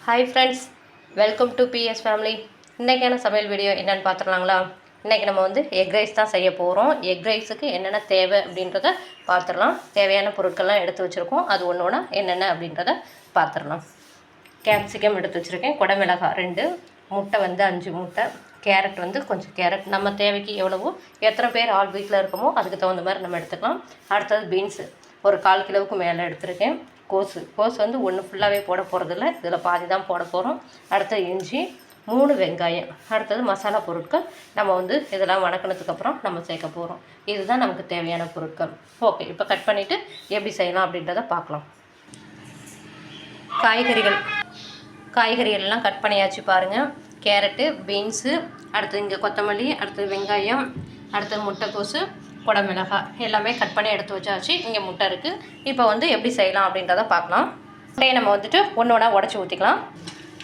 Hi friends, welcome to PS family. இன்றைக்கான சமையல் video என்னென்னு பார்த்துடலாங்களா? இன்றைக்கி நம்ம எக் ரைஸ் தான் செய்ய போகிறோம். எக் ரைஸுக்கு என்னென்ன தேவை அப்படின்றத பார்த்துடலாம். தேவையான பொருட்கள்லாம் எடுத்து வச்சுருக்கோம். அது ஒன்று ஒன்றா என்னென்ன அப்படின்றத பார்த்துடலாம். கேப்சிகம் எடுத்து வச்சுருக்கேன், குடமிளகாய் 2, முட்டை 5 முட்டை, கேரட் கொஞ்சம் கேரட் நம்ம தேவைக்கு எவ்வளவோ எத்தனை பேர் ஆள் வீட்டில் இருக்கமோ அதுக்கு தகுந்த மாதிரி நம்ம எடுத்துக்கலாம். அடுத்தது பீன்ஸு ஒரு 1/4 கிலோவுக்கு மேலே எடுத்துருக்கேன். கோஸ் ஒன்று ஃபுல்லாகவே போட போகிறதில்ல, இதில் பாதி தான் போட போகிறோம். அடுத்தது இஞ்சி, 3 வெங்காயம். அடுத்தது மசாலா பொருட்கள் நம்ம இதெல்லாம் வணக்கினதுக்கப்புறம் நம்ம சேர்க்க போகிறோம். இதுதான் நமக்கு தேவையான பொருட்கள். ஓகே, இப்போ கட் பண்ணிவிட்டு எப்படி செய்யலாம் அப்படின்றத பார்க்கலாம். காய்கறிகள்லாம் கட் பண்ணியாச்சு பாருங்கள். கேரட்டு, பீன்ஸு, அடுத்தது இங்கே கொத்தமல்லி, அடுத்தது வெங்காயம், அடுத்தது முட்டைக்கோசு, குடமிளகாய் எல்லாமே கட் பண்ணி எடுத்து வச்சாச்சு. இங்கே முட்டை இருக்குது. இப்போ எப்படி செய்யலாம் அப்படின்றத பார்க்கலாம். முட்டையை நம்ம ஒன்று ஒன்றா உடச்சி ஊற்றிக்கலாம்.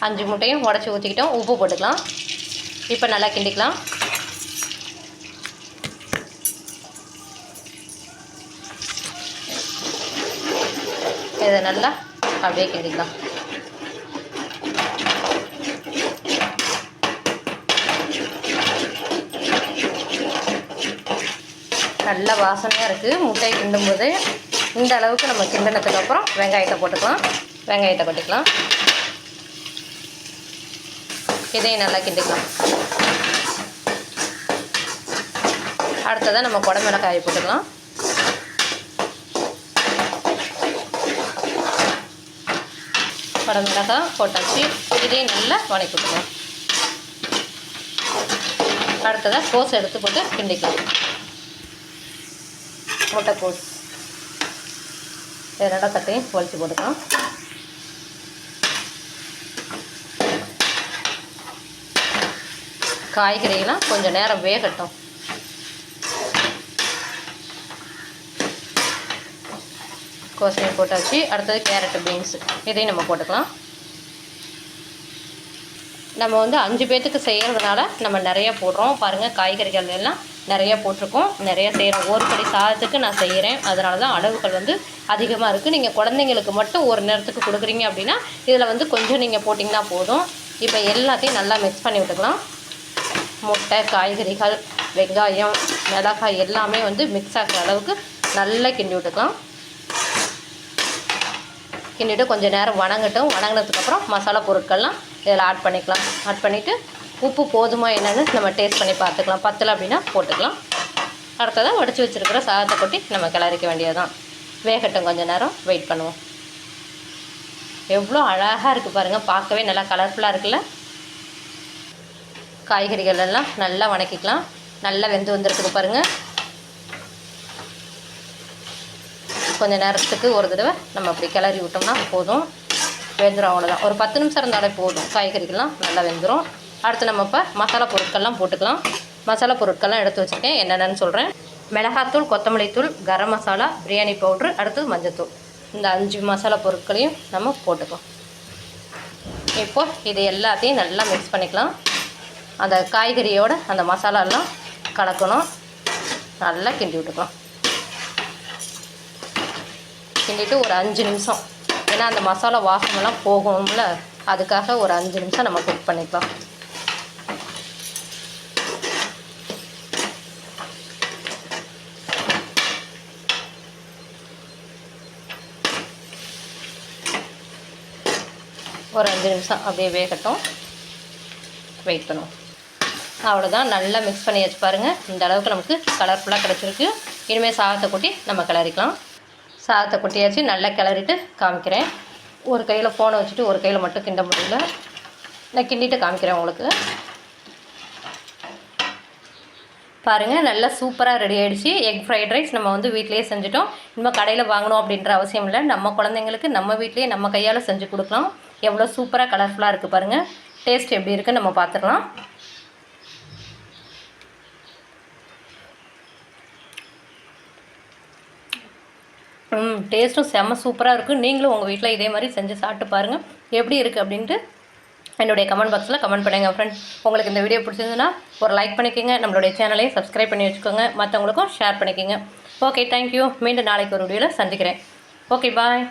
5 முட்டையும் உடச்சி ஊற்றிக்கிட்டோம். உப்பு போட்டுக்கலாம். இப்போ நல்லா கிண்டிக்கலாம். இதை நல்லா அப்படியே கிண்டிக்கலாம். நல்ல வாசனையாக இருக்குது. முட்டையை கிண்டும்போது இந்த அளவுக்கு நம்ம கிண்டினதுக்கப்புறம் வெங்காயத்தை போட்டுக்கலாம். வெங்காயத்தை கொட்டிக்கலாம். இதையும் நல்லா கிண்டிக்கலாம். அடுத்ததாக நம்ம குடமிளகாயை போட்டுக்கலாம். குடமிளகாய் போட்டாச்சு. இதையும் நல்லா வணக்கி விட்டுக்கலாம். அடுத்ததாக கோஸ் எடுத்து போட்டு கிண்டிக்கலாம். முட்டைக்கோஸ் இதை நல்லா தட்டையும் ஒழிச்சு போட்டுக்கலாம். காய்கறிலாம் கொஞ்சம் நேரம் வேகட்டும். கோஸையும் போட்டாச்சு. அடுத்தது கேரட்டு, பீன்ஸு இதையும் நம்ம போட்டுக்கலாம். நம்ம 5 பேர்த்துக்கு செய்கிறதுனால நம்ம நிறையா போடுறோம். பாருங்கள், காய்கறிகள் எல்லாம் நிறையா போட்டிருக்கோம், நிறையா செய்கிறோம். ஒரு படி சாதத்துக்கு நான் செய்கிறேன், அதனால தான் அளவுகள் அதிகமாக இருக்குது. நீங்கள் குழந்தைங்களுக்கு மட்டும் ஒரு நேரத்துக்கு கொடுக்குறீங்க அப்படின்னா இதில் கொஞ்சம் நீங்கள் போட்டிங்கன்னா போதும். இப்போ எல்லாத்தையும் நல்லா மிக்ஸ் பண்ணி விட்டுக்கலாம். முட்டை, காய்கறிகள், வெங்காயம், மிளகாய் எல்லாமே மிக்ஸ் ஆகிற அளவுக்கு நல்லா கிண்டி விட்டுக்கலாம். கிண்டிட்டு கொஞ்சம் நேரம் வணங்கட்டும். வணங்கினதுக்கப்புறம் மசாலா பொருட்கள்லாம் இதில் ஆட் பண்ணிக்கலாம். ஆட் பண்ணிவிட்டு உப்பு போதுமா என்னென்னு நம்ம டேஸ்ட் பண்ணி பார்த்துக்கலாம். பத்தலை அப்படின்னா போட்டுக்கலாம். அடுத்ததாக வடித்து வச்சுருக்கிற சாதத்தை கொட்டி நம்ம கிளறிக்க வேண்டியதுதான். வேகட்டும், கொஞ்சம் நேரம் வெயிட் பண்ணுவோம். எவ்வளோ அழகாக இருக்குது பாருங்கள், பார்க்கவே நல்லா கலர்ஃபுல்லாக இருக்குல்ல. காய்கறிகள் எல்லாம் நல்லா வணக்கிக்கலாம். நல்லா வெந்து வந்துருக்குது பாருங்கள். கொஞ்சம் நேரத்துக்கு ஒரு தடவை நம்ம அப்படி கிளறி விட்டோம்னா போதும், வெந்துடும். அவ்வளோதான், ஒரு 10 நிமிஷம் இருந்தாலே போதும். காய்கறிகள்லாம் நல்லா வெந்துடும். அடுத்து நம்ம இப்போ மசாலா பொருட்கள்லாம் போட்டுக்கலாம். மசாலா பொருட்கள்லாம் எடுத்து வச்சுருக்கேன், என்னென்னு சொல்கிறேன். மிளகாத்தூள், கொத்தமல்லி தூள், கரம் மசாலா, பிரியாணி பவுட்ரு, அடுத்தது மஞ்சத்தூள். இந்த 5 மசாலா பொருட்களையும் நம்ம போட்டுக்கலாம். இப்போது இது எல்லாத்தையும் நல்லா மிக்ஸ் பண்ணிக்கலாம். அந்த காய்கறியோட அந்த மசாலாலாம் கலக்கணும். நல்லா கிண்டி விட்டுக்கலாம். கிண்டிட்டு ஒரு 5 நிமிஷம், ஏன்னா அந்த மசாலா வாசமெல்லாம் போகணும்ல, அதுக்காக ஒரு 5 நிமிஷம் நம்ம குக் பண்ணிக்கலாம். ஒரு 5 நிமிஷம் அப்படியே வேகட்டும், வெயிட் பண்ணுவோம். அவ்வளோதான், நல்லா மிக்ஸ் பண்ணி வச்சு பாருங்கள். இந்த அளவுக்கு நமக்கு கலர்ஃபுல்லாக கிடச்சிருக்கு. இனிமேல் சாதத்தை கொட்டி நம்ம கிளறிக்கலாம். சாதத்தை கொட்டியாச்சு, நல்லா கிளறிட்டு காமிக்கிறேன். ஒரு கையில் ஃபோனை வச்சுட்டு ஒரு கையில் மட்டும் கிண்ட முடியல, நான் கிண்டிட்டு காமிக்கிறேன் உங்களுக்கு. பாருங்கள், நல்லா சூப்பராக ரெடி ஆகிடுச்சு. எக் ஃப்ரைட் ரைஸ் நம்ம வீட்டிலேயே செஞ்சுட்டோம். இனிமேல் கடையில் வாங்கணும் அப்படின்ற அவசியம் இல்லை. நம்ம குழந்தைங்களுக்கு நம்ம வீட்டிலேயே நம்ம கையால் செஞ்சு கொடுக்கலாம். எவ்வளோ சூப்பராக கலர்ஃபுல்லாக இருக்குது பாருங்கள். டேஸ்ட் எப்படி இருக்குன்னு நம்ம பார்த்துக்கலாம். டேஸ்ட்டும் செம்ம சூப்பராக இருக்குது. நீங்களும் உங்கள் வீட்டில் இதே மாதிரி செஞ்சு சாப்பிட்டு பாருங்கள், எப்படி இருக்குது அப்படின்ட்டு என்னுடைய கமெண்ட் பாக்ஸில் கமெண்ட் பண்ணுங்கள் ஃப்ரெண்ட்ஸ். உங்களுக்கு இந்த வீடியோ பிடிச்சிருந்துன்னா ஒரு லைக் பண்ணிக்கோங்க. நம்மளுடைய சேனலையும் சப்ஸ்கிரைப் பண்ணி வச்சுக்கோங்க. மற்றவங்களுக்கும் ஷேர் பண்ணிக்கோங்க. Okay, thank you. மீண்டும் நாளைக்கு ஒரு வீடியோவில் சந்திக்கிறேன். ஓகே, பாய்.